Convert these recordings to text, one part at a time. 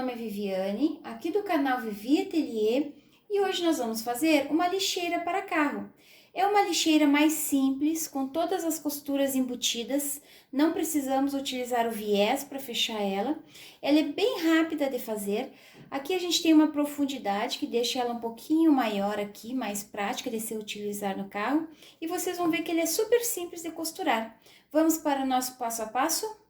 nome é Viviane, aqui do canal Vivi Atelier, e hoje nós vamos fazer uma lixeira para carro. É uma lixeira mais simples, com todas as costuras embutidas, não precisamos utilizar o viés para fechar ela. Ela é bem rápida de fazer. Aqui a gente tem uma profundidade que deixa ela um pouquinho maior aqui, mais prática de se utilizar no carro. E vocês vão ver que ele é super simples de costurar. Vamos para o nosso passo a passo?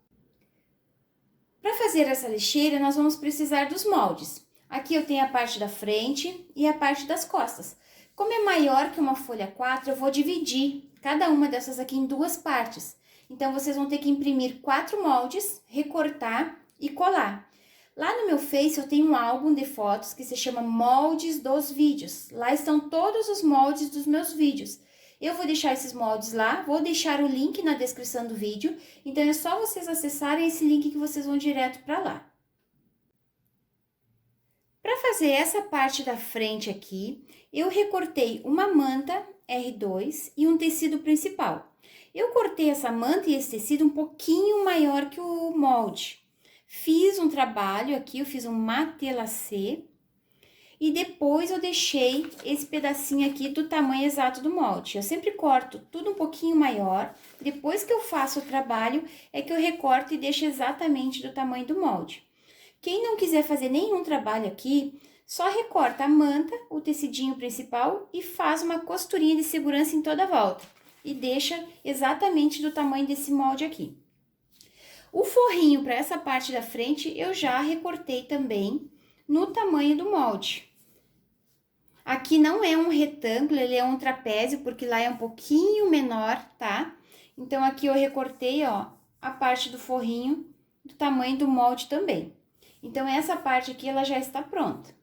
Para fazer essa lixeira, nós vamos precisar dos moldes. Aqui eu tenho a parte da frente e a parte das costas. Como é maior que uma folha 4, eu vou dividir cada uma dessas aqui em duas partes. Então, vocês vão ter que imprimir 4 moldes, recortar e colar. Lá no meu Face eu tenho um álbum de fotos que se chama Moldes dos Vídeos. Lá estão todos os moldes dos meus vídeos. Eu vou deixar esses moldes lá, vou deixar o link na descrição do vídeo, então é só vocês acessarem esse link que vocês vão direto para lá. Para fazer essa parte da frente aqui, eu recortei uma manta R2 e um tecido principal. Eu cortei essa manta e esse tecido um pouquinho maior que o molde. Fiz um trabalho aqui, eu fiz um matelacê. E depois eu deixei esse pedacinho aqui do tamanho exato do molde. Eu sempre corto tudo um pouquinho maior. Depois que eu faço o trabalho, é que eu recorto e deixo exatamente do tamanho do molde. Quem não quiser fazer nenhum trabalho aqui, só recorta a manta, o tecidinho principal e faz uma costurinha de segurança em toda a volta. E deixa exatamente do tamanho desse molde aqui. O forrinho para essa parte da frente, eu já recortei também no tamanho do molde. Aqui não é um retângulo, ele é um trapézio, porque lá é um pouquinho menor, tá? Então, aqui eu recortei, ó, a parte do forrinho do tamanho do molde também. Então, essa parte aqui, ela já está pronta.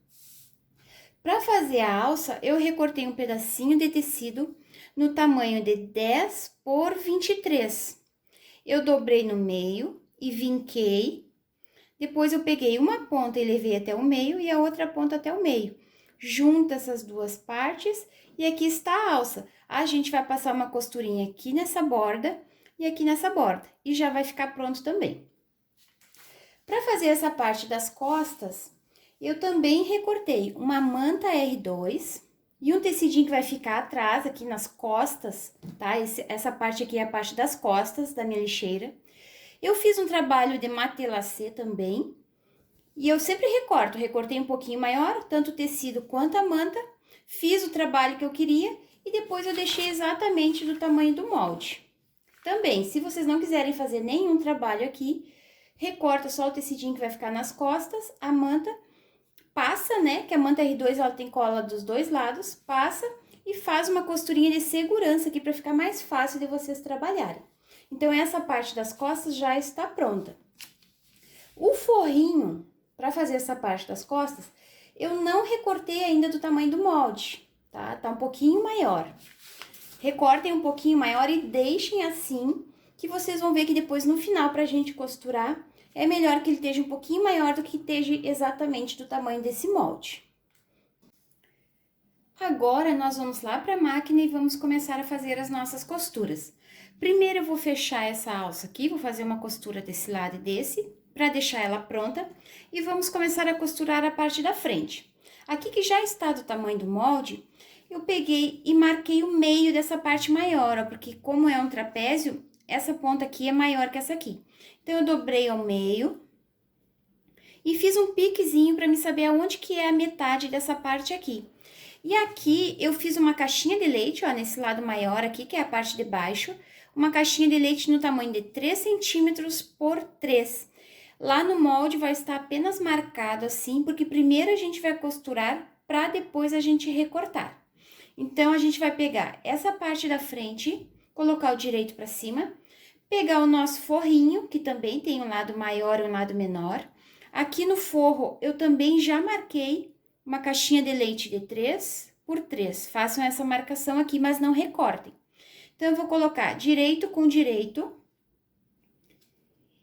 Para fazer a alça, eu recortei um pedacinho de tecido no tamanho de 10 por 23. Eu dobrei no meio e vinquei. Depois, eu peguei uma ponta e levei até o meio e a outra ponta até o meio. Junta essas duas partes e aqui está a alça. A gente vai passar uma costurinha aqui nessa borda e aqui nessa borda. E já vai ficar pronto também. Para fazer essa parte das costas, eu também recortei uma manta R2 e um tecidinho que vai ficar atrás aqui nas costas, tá? Essa parte aqui é a parte das costas da minha lixeira. Eu fiz um trabalho de matelacê também. E eu sempre recortei um pouquinho maior, tanto o tecido quanto a manta, fiz o trabalho que eu queria e depois eu deixei exatamente do tamanho do molde. Também, se vocês não quiserem fazer nenhum trabalho aqui, recorta só o tecidinho que vai ficar nas costas, a manta, passa, né, que a manta R2 ela tem cola dos dois lados, passa e faz uma costurinha de segurança aqui para ficar mais fácil de vocês trabalharem. Então, essa parte das costas já está pronta. O forrinho, para fazer essa parte das costas, eu não recortei ainda do tamanho do molde, tá? Tá um pouquinho maior. Recortem um pouquinho maior e deixem assim, que vocês vão ver que depois no final, pra gente costurar, é melhor que ele esteja um pouquinho maior do que esteja exatamente do tamanho desse molde. Agora, nós vamos lá para a máquina e vamos começar a fazer as nossas costuras. Primeiro, eu vou fechar essa alça aqui, vou fazer uma costura desse lado e desse, para deixar ela pronta, e vamos começar a costurar a parte da frente. Aqui que já está do tamanho do molde, eu peguei e marquei o meio dessa parte maior, ó, porque como é um trapézio, essa ponta aqui é maior que essa aqui. Então, eu dobrei ao meio e fiz um piquezinho para me saber aonde que é a metade dessa parte aqui. E aqui, eu fiz uma caixinha de leite, ó, nesse lado maior aqui, que é a parte de baixo, uma caixinha de leite no tamanho de 3 centímetros por 3. Lá no molde vai estar apenas marcado assim, porque primeiro a gente vai costurar para depois a gente recortar. Então, a gente vai pegar essa parte da frente, colocar o direito para cima, pegar o nosso forrinho, que também tem um lado maior e um lado menor. Aqui no forro, eu também já marquei uma caixinha de leite de 3 por 3. Façam essa marcação aqui, mas não recortem. Então, eu vou colocar direito com direito.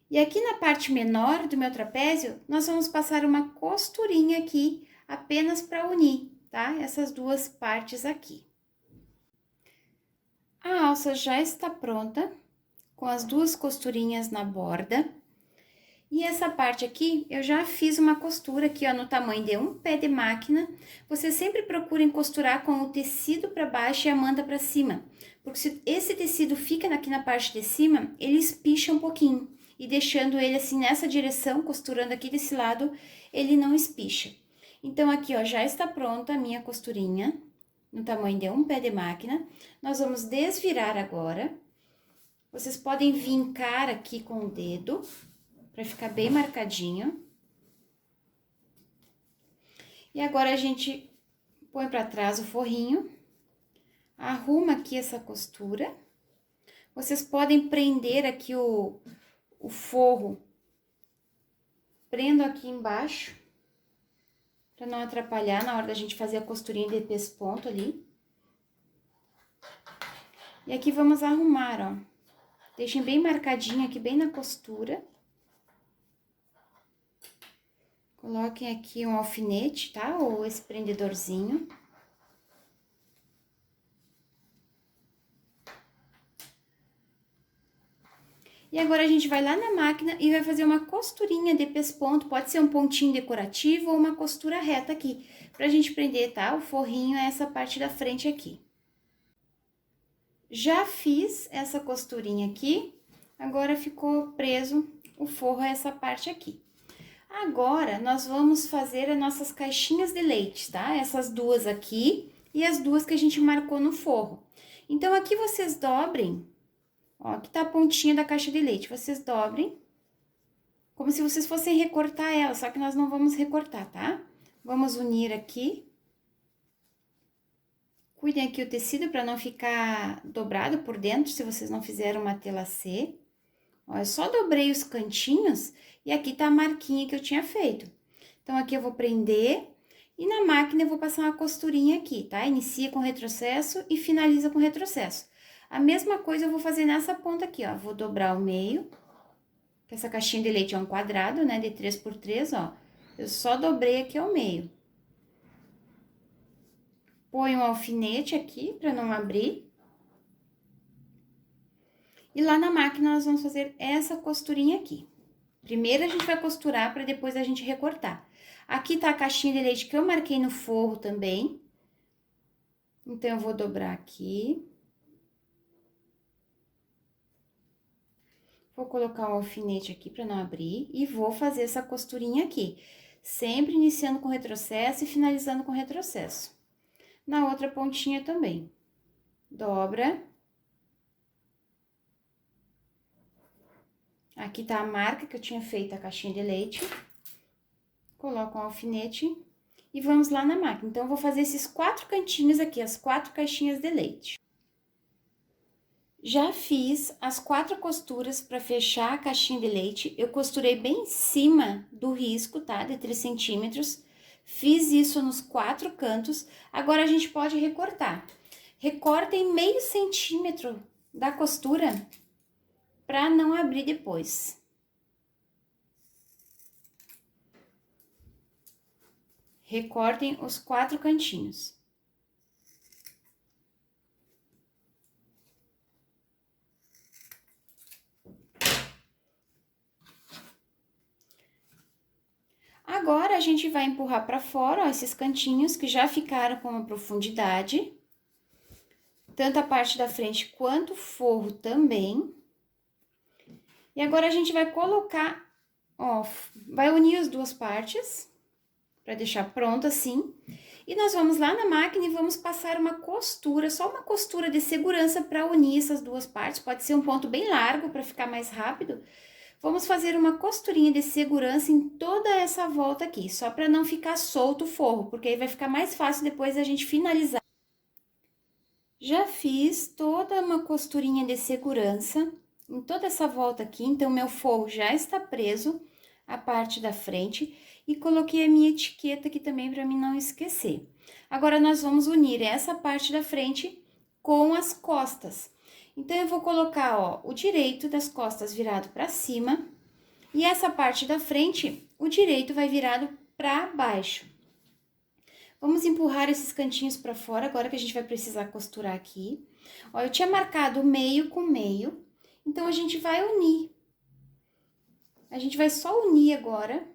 E aqui na parte menor do meu trapézio, nós vamos passar uma costurinha aqui, apenas para unir, tá? Essas duas partes aqui. A alça já está pronta, com as duas costurinhas na borda. E essa parte aqui, eu já fiz uma costura aqui, ó, no tamanho de um pé de máquina. Vocês sempre procurem costurar com o tecido para baixo e a manta para cima. Porque se esse tecido fica aqui na parte de cima, ele espicha um pouquinho. E deixando ele assim nessa direção, costurando aqui desse lado, ele não espicha. Então, aqui, ó, já está pronta a minha costurinha, no tamanho de um pé de máquina. Nós vamos desvirar agora. Vocês podem vincar aqui com o dedo, para ficar bem marcadinho. E agora a gente põe para trás o forrinho, arruma aqui essa costura. Vocês podem prender aqui o forro, prendo aqui embaixo, para não atrapalhar na hora da gente fazer a costurinha de pesponto ali. E aqui vamos arrumar, ó. Deixem bem marcadinho aqui, bem na costura. Coloquem aqui um alfinete, tá? Ou esse prendedorzinho. E agora a gente vai lá na máquina e vai fazer uma costurinha de pesponto. Pode ser um pontinho decorativo ou uma costura reta aqui. Pra gente prender, tá? O forrinho é essa parte da frente aqui. Já fiz essa costurinha aqui. Agora ficou preso o forro a essa parte aqui. Agora, nós vamos fazer as nossas caixinhas de leite, tá? Essas duas aqui e as duas que a gente marcou no forro. Então, aqui vocês dobrem, ó, aqui tá a pontinha da caixa de leite. Vocês dobrem, como se vocês fossem recortar ela, só que nós não vamos recortar, tá? Vamos unir aqui. Cuidem aqui o tecido para não ficar dobrado por dentro, se vocês não fizeram uma tela C. Ó, eu só dobrei os cantinhos e aqui tá a marquinha que eu tinha feito. Então, aqui eu vou prender e na máquina eu vou passar uma costurinha aqui, tá? Inicia com retrocesso e finaliza com retrocesso. A mesma coisa eu vou fazer nessa ponta aqui, ó. Vou dobrar o meio, que essa caixinha de leite é um quadrado, né? De 3 por 3, ó. Eu só dobrei aqui ao meio. Ponho um alfinete aqui pra não abrir. E lá na máquina, nós vamos fazer essa costurinha aqui. Primeiro, a gente vai costurar para depois a gente recortar. Aqui tá a caixinha de leite que eu marquei no forro também. Então, eu vou dobrar aqui. Vou colocar o alfinete aqui para não abrir e vou fazer essa costurinha aqui. Sempre iniciando com retrocesso e finalizando com retrocesso. Na outra pontinha também. Dobra. Aqui tá a marca que eu tinha feito a caixinha de leite. Coloco um alfinete e vamos lá na máquina. Então, eu vou fazer esses 4 cantinhos aqui, as 4 caixinhas de leite. Já fiz as 4 costuras para fechar a caixinha de leite. Eu costurei bem em cima do risco, tá? De 3 centímetros. Fiz isso nos 4 cantos. Agora, a gente pode recortar. Recortem meio centímetro da costura para não abrir depois. Recortem os 4 cantinhos. Agora, a gente vai empurrar para fora, ó, esses cantinhos que já ficaram com uma profundidade. Tanto a parte da frente quanto o forro também. E agora, a gente vai colocar, ó, vai unir as duas partes, para deixar pronto assim. E nós vamos lá na máquina e vamos passar uma costura, só uma costura de segurança para unir essas duas partes. Pode ser um ponto bem largo para ficar mais rápido. Vamos fazer uma costurinha de segurança em toda essa volta aqui, só para não ficar solto o forro, porque aí vai ficar mais fácil depois a gente finalizar. Já fiz toda uma costurinha de segurança em toda essa volta aqui, então meu forro já está preso, a parte da frente, e coloquei a minha etiqueta aqui também para mim não esquecer. Agora, nós vamos unir essa parte da frente com as costas. Então, eu vou colocar, ó, o direito das costas virado para cima, e essa parte da frente, o direito vai virado para baixo. Vamos empurrar esses cantinhos para fora, agora que a gente vai precisar costurar aqui. Ó, eu tinha marcado meio com meio, então, a gente vai unir A gente vai só unir agora.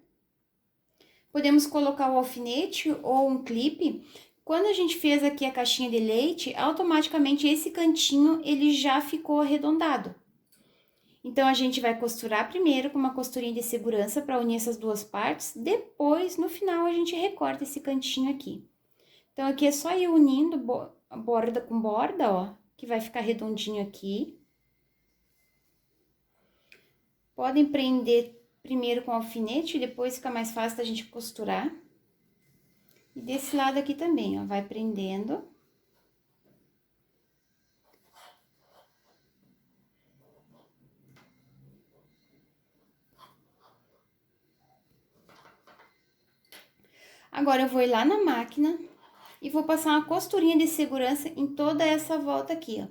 Podemos colocar o alfinete ou um clipe. Quando a gente fez aqui a caixinha de leite, automaticamente esse cantinho ele já ficou arredondado. Então, a gente vai costurar primeiro com uma costurinha de segurança para unir essas duas partes. Depois, no final, a gente recorta esse cantinho aqui. Então, aqui é só ir unindo borda com borda, ó, que vai ficar redondinho aqui. Podem prender primeiro com alfinete, depois fica mais fácil da gente costurar. E desse lado aqui também, ó, vai prendendo. Agora, eu vou ir lá na máquina e vou passar uma costurinha de segurança em toda essa volta aqui, ó.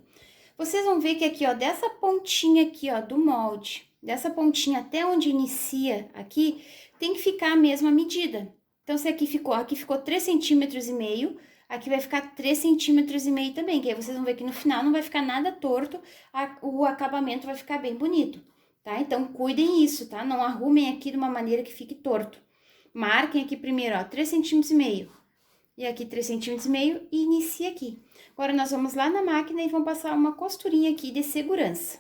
Vocês vão ver que aqui, ó, dessa pontinha aqui, ó, do molde, dessa pontinha até onde inicia aqui, tem que ficar a mesma medida. Então, se aqui ficou 3,5 cm, aqui vai ficar 3,5 cm também, que aí vocês vão ver que no final não vai ficar nada torto, o acabamento vai ficar bem bonito, tá? Então, cuidem isso, tá? Não arrumem aqui de uma maneira que fique torto. Marquem aqui primeiro, ó, 3,5 cm. E aqui 3,5 cm e inicia aqui. Agora, nós vamos lá na máquina e vamos passar uma costurinha aqui de segurança.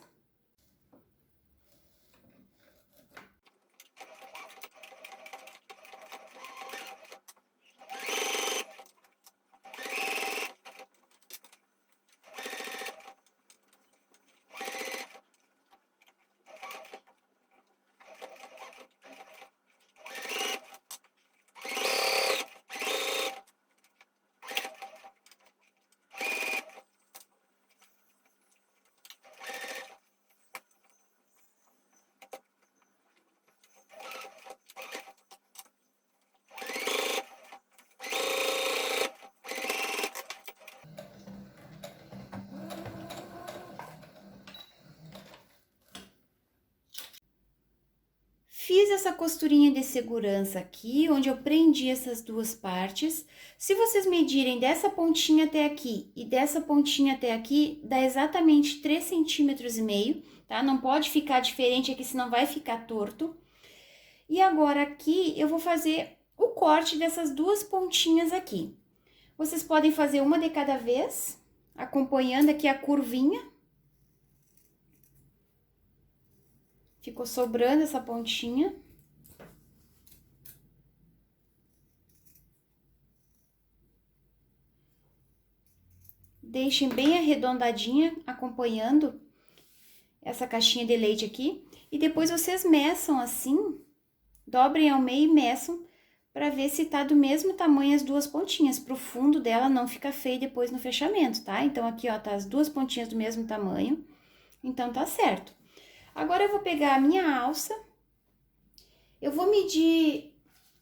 Fiz essa costurinha de segurança aqui, onde eu prendi essas duas partes. Se vocês medirem dessa pontinha até aqui e dessa pontinha até aqui, dá exatamente 3,5 cm, tá? Não pode ficar diferente aqui, senão vai ficar torto. E agora aqui eu vou fazer o corte dessas duas pontinhas aqui. Vocês podem fazer uma de cada vez, acompanhando aqui a curvinha. Ficou sobrando essa pontinha. Deixem bem arredondadinha, acompanhando essa caixinha de leite aqui. E depois vocês meçam assim, dobrem ao meio e meçam para ver se tá do mesmo tamanho as duas pontinhas, pro fundo dela não ficar feio depois no fechamento, tá? Então, aqui, ó, tá as duas pontinhas do mesmo tamanho, então tá certo. Agora, eu vou pegar a minha alça, eu vou medir,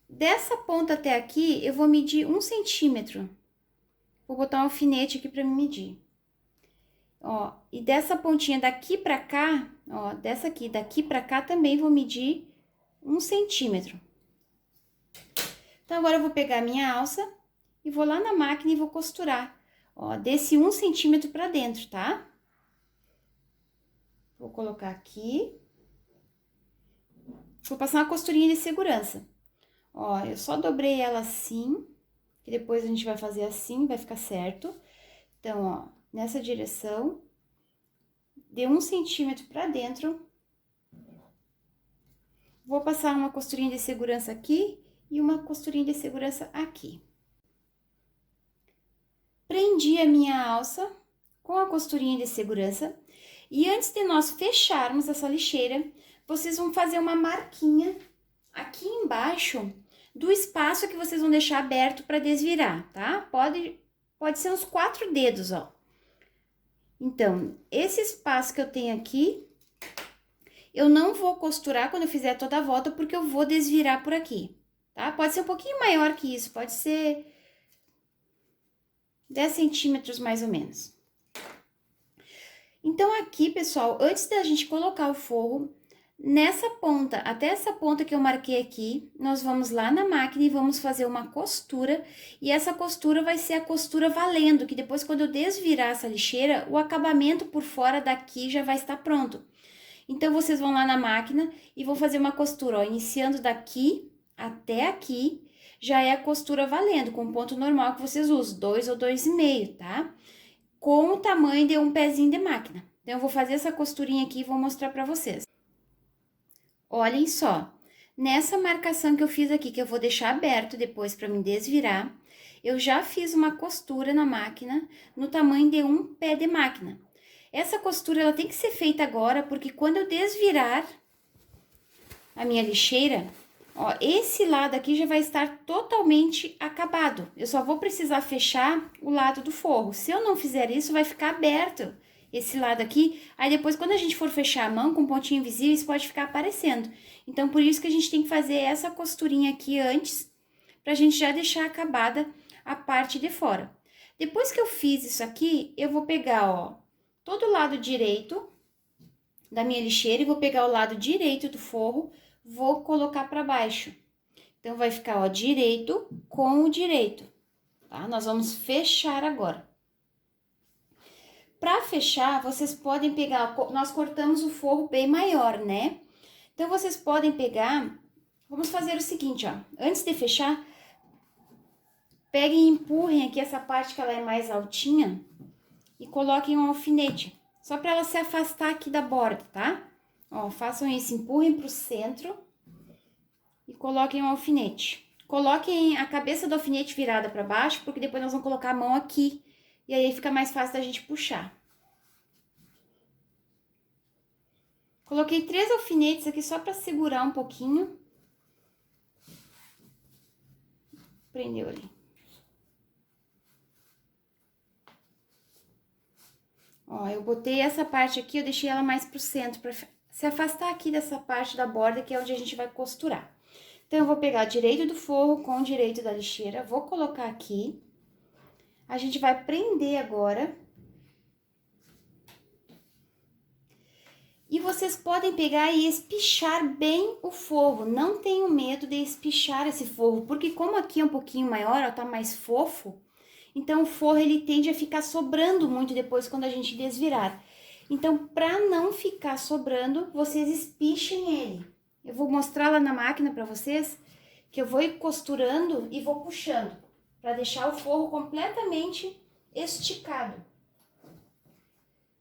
dessa ponta até aqui, eu vou medir 1 centímetro. Vou botar um alfinete aqui pra me medir. Ó, e dessa pontinha daqui pra cá, ó, dessa aqui, daqui pra cá também vou medir 1 centímetro. Então, agora eu vou pegar a minha alça e vou lá na máquina e vou costurar, ó, desse 1 centímetro pra dentro, tá? Vou colocar aqui. Vou passar uma costurinha de segurança. Ó, eu só dobrei ela assim, que depois a gente vai fazer assim, vai ficar certo. Então, ó, nessa direção, de 1 centímetro pra dentro. Vou passar uma costurinha de segurança aqui e uma costurinha de segurança aqui. Prendi a minha alça com a costurinha de segurança. E antes de nós fecharmos essa lixeira, vocês vão fazer uma marquinha aqui embaixo do espaço que vocês vão deixar aberto para desvirar, tá? Pode ser uns 4 dedos, ó. Então, esse espaço que eu tenho aqui, eu não vou costurar quando eu fizer toda a volta, porque eu vou desvirar por aqui, tá? Pode ser um pouquinho maior que isso, pode ser 10 centímetros mais ou menos. Então, aqui, pessoal, antes da gente colocar o forro, nessa ponta, até essa ponta que eu marquei aqui, nós vamos lá na máquina e vamos fazer uma costura. E essa costura vai ser a costura valendo, que depois, quando eu desvirar essa lixeira, o acabamento por fora daqui já vai estar pronto. Então, vocês vão lá na máquina e vão fazer uma costura, ó, iniciando daqui até aqui, já é a costura valendo, com o ponto normal que vocês usam, 2 ou 2,5, tá? Com o tamanho de um pezinho de máquina. Então, eu vou fazer essa costurinha aqui e vou mostrar pra vocês. Olhem só, nessa marcação que eu fiz aqui, que eu vou deixar aberto depois pra me desvirar, eu já fiz uma costura na máquina no tamanho de um pé de máquina. Essa costura, ela tem que ser feita agora, porque quando eu desvirar a minha lixeira, ó, esse lado aqui já vai estar totalmente acabado. Eu só vou precisar fechar o lado do forro. Se eu não fizer isso, vai ficar aberto esse lado aqui. Aí depois, quando a gente for fechar a mão com pontinho invisível, isso pode ficar aparecendo. Então, por isso que a gente tem que fazer essa costurinha aqui antes, pra gente já deixar acabada a parte de fora. Depois que eu fiz isso aqui, eu vou pegar, ó, todo o lado direito da minha lixeira e vou pegar o lado direito do forro, vou colocar para baixo. Então, vai ficar, ó, direito com o direito, tá? Nós vamos fechar agora. Para fechar, vocês podem pegar, nós cortamos o forro bem maior, né? Então, vocês podem pegar, vamos fazer o seguinte, ó, antes de fechar, peguem e empurrem aqui essa parte que ela é mais altinha e coloquem um alfinete, só para ela se afastar aqui da borda, tá? Ó, façam isso, empurrem pro centro e coloquem um alfinete. Coloquem a cabeça do alfinete virada para baixo, porque depois nós vamos colocar a mão aqui e aí fica mais fácil da gente puxar. Coloquei 3 alfinetes aqui só para segurar um pouquinho. Prendeu ali. Ó, eu botei essa parte aqui, eu deixei ela mais pro centro, pra se afastar aqui dessa parte da borda, que é onde a gente vai costurar. Então, eu vou pegar o direito do forro com o direito da lixeira, vou colocar aqui. A gente vai prender agora. E vocês podem pegar e espichar bem o forro. Não tenham medo de espichar esse forro, porque como aqui é um pouquinho maior, ó, tá mais fofo, então o forro ele tende a ficar sobrando muito depois quando a gente desvirar. Então, para não ficar sobrando, vocês espichem ele. Eu vou mostrar lá na máquina para vocês que eu vou ir costurando e vou puxando, para deixar o forro completamente esticado.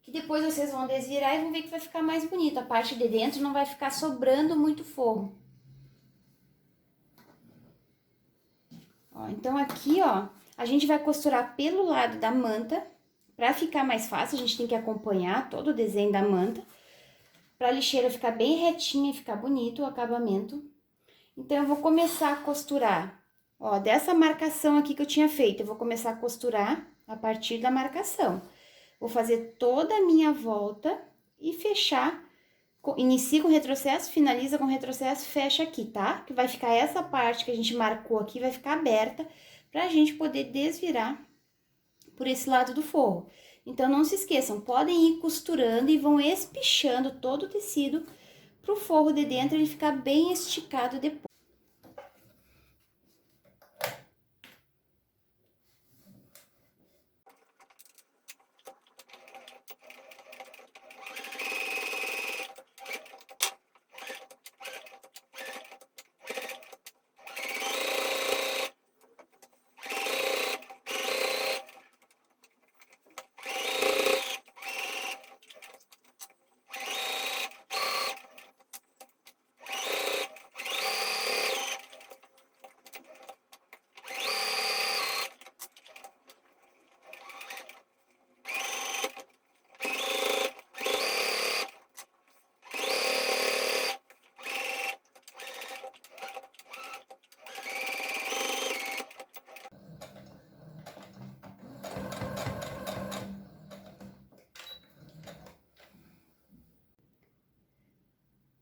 Que depois vocês vão desvirar e vão ver que vai ficar mais bonito. A parte de dentro não vai ficar sobrando muito forro. Ó, então aqui, ó, a gente vai costurar pelo lado da manta. Pra ficar mais fácil, a gente tem que acompanhar todo o desenho da manta. Pra lixeira ficar bem retinha e ficar bonito o acabamento. Então, eu vou começar a costurar, ó, dessa marcação aqui que eu tinha feito. Eu vou começar a costurar a partir da marcação. Vou fazer toda a minha volta e fechar. Inicia com retrocesso, finaliza com retrocesso, fecha aqui, tá? Que vai ficar essa parte que a gente marcou aqui, vai ficar aberta pra gente poder desvirar por esse lado do forro. Então, não se esqueçam, podem ir costurando e vão espichando todo o tecido pro forro de dentro ele ficar bem esticado depois.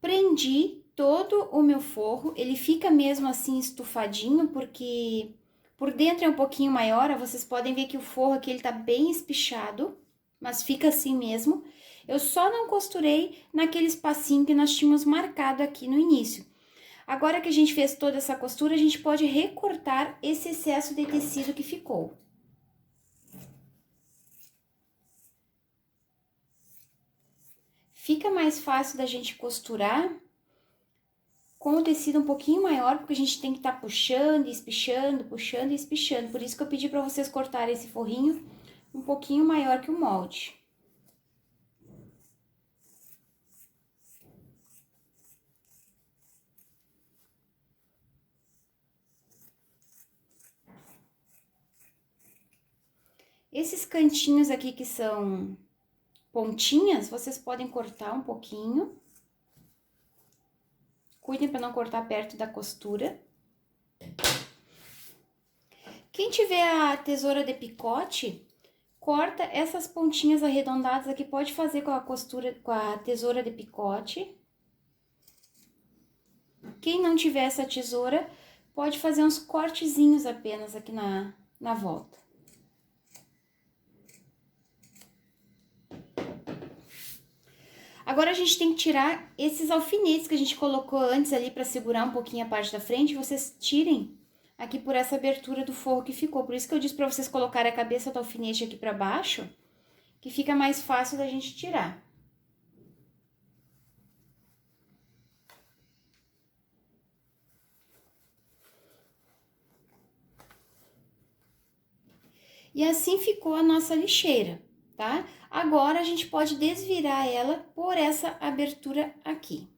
Prendi todo o meu forro, ele fica mesmo assim estufadinho, porque por dentro é um pouquinho maior, ó, vocês podem ver que o forro aqui ele tá bem espichado, mas fica assim mesmo. Eu só não costurei naquele espacinho que nós tínhamos marcado aqui no início. Agora que a gente fez toda essa costura, a gente pode recortar esse excesso de tecido que ficou. Fica fica mais fácil da gente costurar com o tecido um pouquinho maior, porque a gente tem que estar puxando e espichando, puxando e espichando. Por isso que eu pedi para vocês cortarem esse forrinho um pouquinho maior que o molde. Esses cantinhos aqui que são pontinhas, vocês podem cortar um pouquinho. Cuidem para não cortar perto da costura. Quem tiver a tesoura de picote, corta essas pontinhas arredondadas aqui, pode fazer com a costura, com a tesoura de picote. Quem não tiver essa tesoura, pode fazer uns cortezinhos apenas aqui na volta. Agora, a gente tem que tirar esses alfinetes que a gente colocou antes ali para segurar um pouquinho a parte da frente. Vocês tirem aqui por essa abertura do forro que ficou. Por isso que eu disse para vocês colocarem a cabeça do alfinete aqui para baixo, que fica mais fácil da gente tirar. E assim ficou a nossa lixeira, tá? Agora, a gente pode desvirar ela por essa abertura aqui.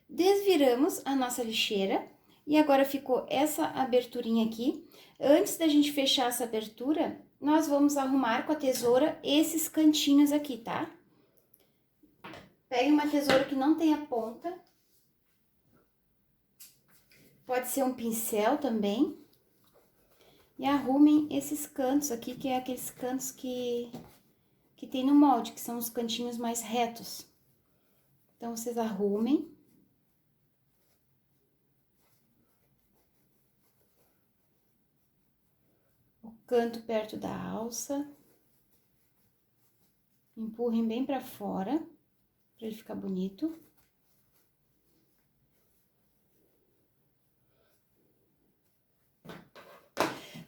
Desviramos a nossa lixeira e agora ficou essa aberturinha aqui. Antes da gente fechar essa abertura, nós vamos arrumar com a tesoura esses cantinhos aqui, tá? Pegue uma tesoura que não tenha ponta. Pode ser um pincel também. E arrumem esses cantos aqui, que é aqueles cantos que tem no molde, que são os cantinhos mais retos. Então, vocês arrumem. O canto perto da alça. Empurrem bem pra fora, pra ele ficar bonito.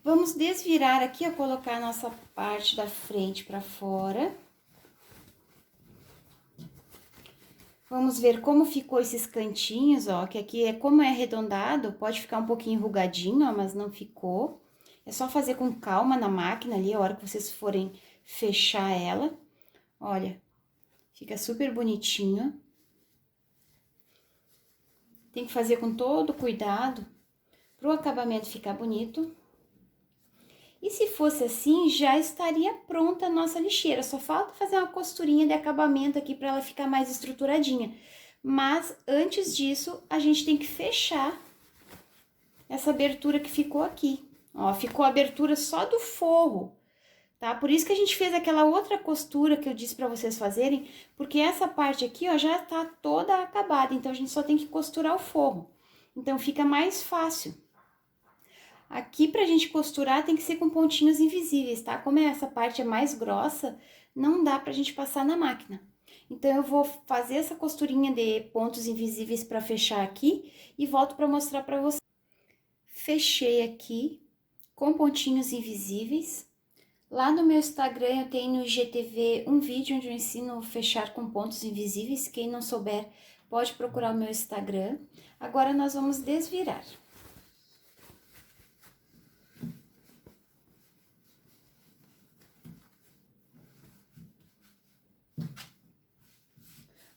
Vamos desvirar aqui, ó, colocar a nossa parte da frente pra fora. Vamos ver como ficou esses cantinhos, ó, que aqui como é arredondado, pode ficar um pouquinho enrugadinho, ó, mas não ficou. É só fazer com calma na máquina ali, a hora que vocês forem fechar ela. Olha, fica super bonitinho. Tem que fazer com todo cuidado pro acabamento ficar bonito. E se fosse assim, já estaria pronta a nossa lixeira. Só falta fazer uma costurinha de acabamento aqui para ela ficar mais estruturadinha. Mas, antes disso, a gente tem que fechar essa abertura que ficou aqui. Ó, ficou a abertura só do forro, tá? Por isso que a gente fez aquela outra costura que eu disse para vocês fazerem, porque essa parte aqui, ó, já tá toda acabada. Então, a gente só tem que costurar o forro. Então, fica mais fácil. Aqui, pra gente costurar, tem que ser com pontinhos invisíveis, tá? Como essa parte é mais grossa, não dá pra gente passar na máquina. Então, eu vou fazer essa costurinha de pontos invisíveis pra fechar aqui e volto pra mostrar pra vocês. Fechei aqui com pontinhos invisíveis. Lá no meu Instagram, eu tenho no IGTV um vídeo onde eu ensino a fechar com pontos invisíveis. Quem não souber, pode procurar o meu Instagram. Agora, nós vamos desvirar.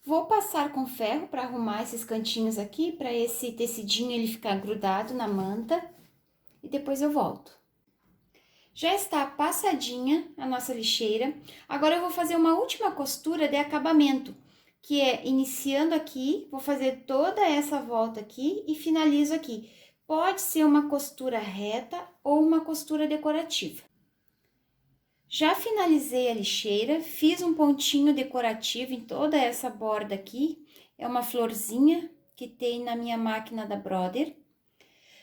Vou passar com ferro para arrumar esses cantinhos aqui, para esse tecidinho ele ficar grudado na manta, e depois eu volto. Já está passadinha a nossa lixeira, agora eu vou fazer uma última costura de acabamento, que é iniciando aqui, vou fazer toda essa volta aqui e finalizo aqui. Pode ser uma costura reta ou uma costura decorativa. Já finalizei a lixeira, fiz um pontinho decorativo em toda essa borda aqui. É uma florzinha que tem na minha máquina da Brother.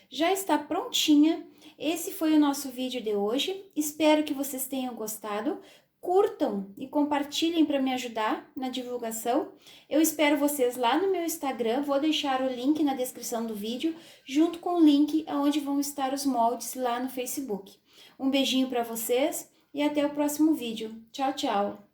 Já está prontinha. Esse foi o nosso vídeo de hoje. Espero que vocês tenham gostado. curtam e compartilhem para me ajudar na divulgação. Eu espero vocês lá no meu Instagram, vou deixar o link na descrição do vídeo, junto com o link onde vão estar os moldes lá no Facebook. Um beijinho para vocês e até o próximo vídeo. Tchau, tchau!